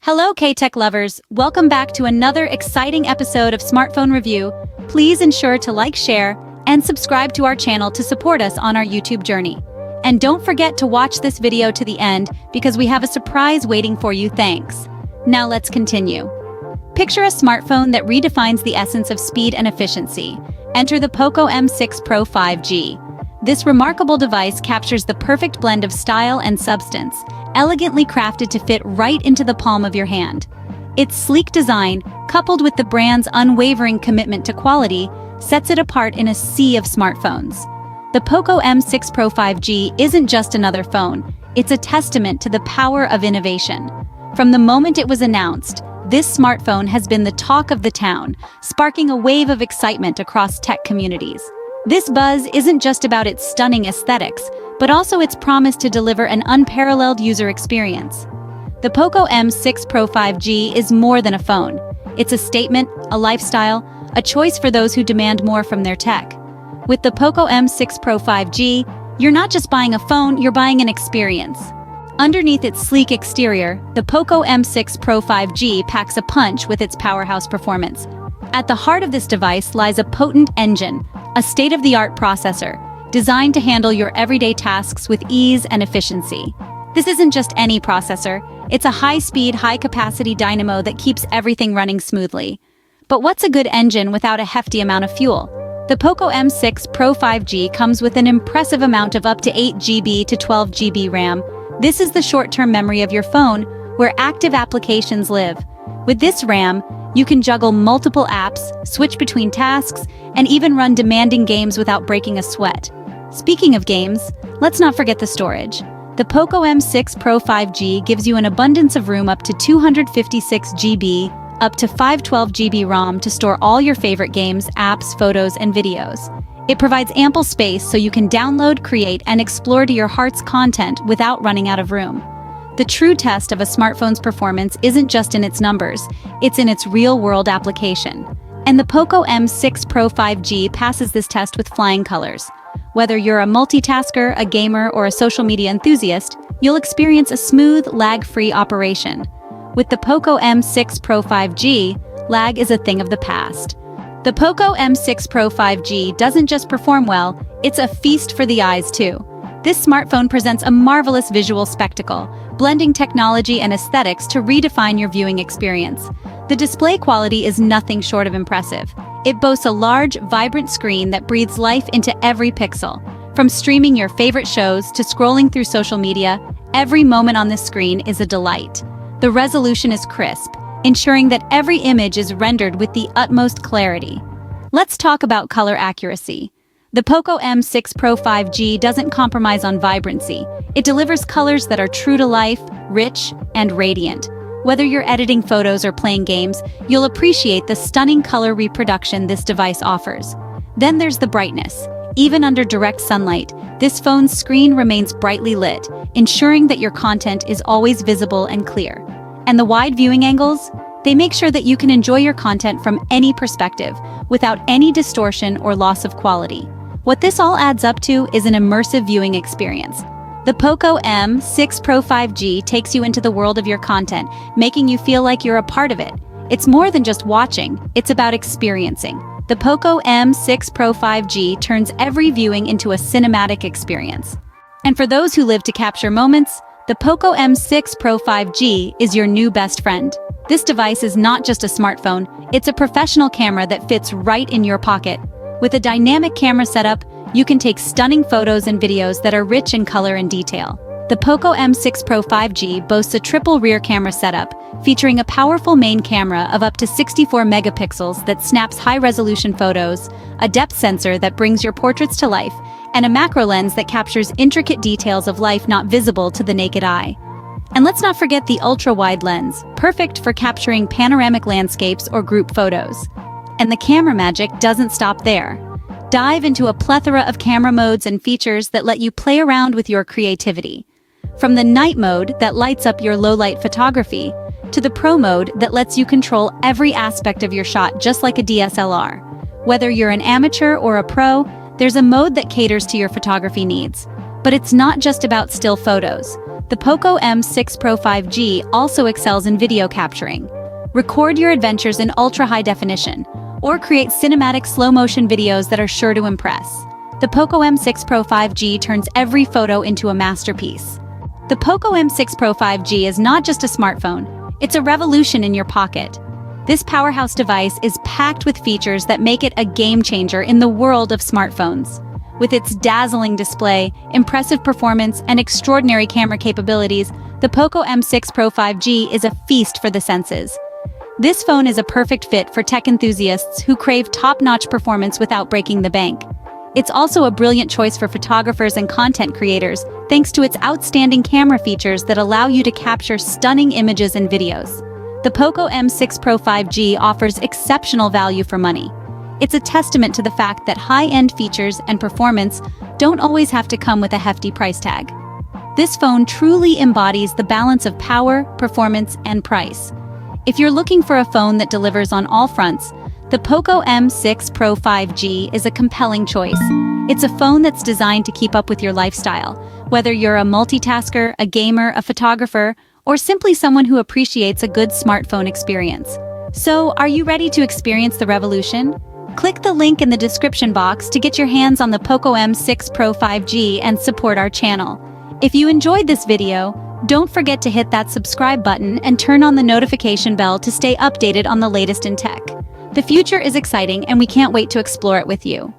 Hello K-Tech lovers, welcome back to another exciting episode of Smartphone Review. Please ensure to like, share, and subscribe to our channel to support us on our YouTube journey. And don't forget to watch this video to the end because we have a surprise waiting for you. Thanks. Now let's continue. Picture a smartphone that redefines the essence of speed and efficiency. Enter the Poco M6 Pro 5G. This remarkable device captures the perfect blend of style and substance, elegantly crafted to fit right into the palm of your hand. Its sleek design, coupled with the brand's unwavering commitment to quality, sets it apart in a sea of smartphones. The Poco M6 Pro 5G isn't just another phone, it's a testament to the power of innovation. From the moment it was announced, this smartphone has been the talk of the town, sparking a wave of excitement across tech communities. This buzz isn't just about its stunning aesthetics, but also its promise to deliver an unparalleled user experience. The Poco M6 Pro 5G is more than a phone. It's a statement, a lifestyle, a choice for those who demand more from their tech. With the Poco M6 Pro 5G, you're not just buying a phone, you're buying an experience. Underneath its sleek exterior, the Poco M6 Pro 5G packs a punch with its powerhouse performance. At the heart of this device lies a potent engine, a state-of-the-art processor, designed to handle your everyday tasks with ease and efficiency. This isn't just any processor, it's a high-speed, high-capacity dynamo that keeps everything running smoothly. But what's a good engine without a hefty amount of fuel? The Poco M6 Pro 5G comes with an impressive amount of up to 8GB to 12GB RAM. This is the short-term memory of your phone, where active applications live. With this RAM, you can juggle multiple apps, switch between tasks, and even run demanding games without breaking a sweat. Speaking of games, let's not forget the storage. The Poco M6 Pro 5G gives you an abundance of room up to 256GB, up to 512GB ROM to store all your favorite games, apps, photos, and videos. It provides ample space so you can download, create, and explore to your heart's content without running out of room. The true test of a smartphone's performance isn't just in its numbers, it's in its real-world application. And the Poco M6 Pro 5G passes this test with flying colors. Whether you're a multitasker, a gamer, or a social media enthusiast, you'll experience a smooth, lag-free operation. With the Poco M6 Pro 5G, lag is a thing of the past. The Poco M6 Pro 5G doesn't just perform well, it's a feast for the eyes too. This smartphone presents a marvelous visual spectacle, blending technology and aesthetics to redefine your viewing experience. The display quality is nothing short of impressive. It boasts a large, vibrant screen that breathes life into every pixel. From streaming your favorite shows to scrolling through social media, every moment on this screen is a delight. The resolution is crisp, ensuring that every image is rendered with the utmost clarity. Let's talk about color accuracy. The Poco M6 Pro 5G doesn't compromise on vibrancy. It delivers colors that are true to life, rich, and radiant. Whether you're editing photos or playing games, you'll appreciate the stunning color reproduction this device offers. Then there's the brightness. Even under direct sunlight, this phone's screen remains brightly lit, ensuring that your content is always visible and clear. And the wide viewing angles? They make sure that you can enjoy your content from any perspective, without any distortion or loss of quality. What this all adds up to is an immersive viewing experience. The Poco M6 Pro 5G takes you into the world of your content, making you feel like you're a part of it. It's more than just watching, it's about experiencing. The Poco M6 Pro 5G turns every viewing into a cinematic experience. And for those who live to capture moments, the Poco M6 Pro 5G is your new best friend. This device is not just a smartphone, it's a professional camera that fits right in your pocket. With a dynamic camera setup, you can take stunning photos and videos that are rich in color and detail. The Poco M6 Pro 5G boasts a triple rear camera setup, featuring a powerful main camera of up to 64 megapixels that snaps high-resolution photos, a depth sensor that brings your portraits to life, and a macro lens that captures intricate details of life not visible to the naked eye. And let's not forget the ultra-wide lens, perfect for capturing panoramic landscapes or group photos. And the camera magic doesn't stop there. Dive into a plethora of camera modes and features that let you play around with your creativity. From the night mode that lights up your low-light photography, to the pro mode that lets you control every aspect of your shot just like a DSLR. Whether you're an amateur or a pro, there's a mode that caters to your photography needs. But it's not just about still photos. The Poco M6 Pro 5G also excels in video capturing. Record your adventures in ultra-high definition, or create cinematic slow-motion videos that are sure to impress. The Poco M6 Pro 5G turns every photo into a masterpiece. The Poco M6 Pro 5G is not just a smartphone, it's a revolution in your pocket. This powerhouse device is packed with features that make it a game-changer in the world of smartphones. With its dazzling display, impressive performance, and extraordinary camera capabilities, the Poco M6 Pro 5G is a feast for the senses. This phone is a perfect fit for tech enthusiasts who crave top-notch performance without breaking the bank. It's also a brilliant choice for photographers and content creators, thanks to its outstanding camera features that allow you to capture stunning images and videos. The Poco M6 Pro 5G offers exceptional value for money. It's a testament to the fact that high-end features and performance don't always have to come with a hefty price tag. This phone truly embodies the balance of power, performance, and price. If you're looking for a phone that delivers on all fronts, the Poco M6 Pro 5G is a compelling choice. It's a phone that's designed to keep up with your lifestyle, whether you're a multitasker, a gamer, a photographer, or simply someone who appreciates a good smartphone experience. So, are you ready to experience the revolution? Click the link in the description box to get your hands on the Poco M6 Pro 5G and support our channel. If you enjoyed this video, don't forget to hit that subscribe button and turn on the notification bell to stay updated on the latest in tech. The future is exciting and we can't wait to explore it with you.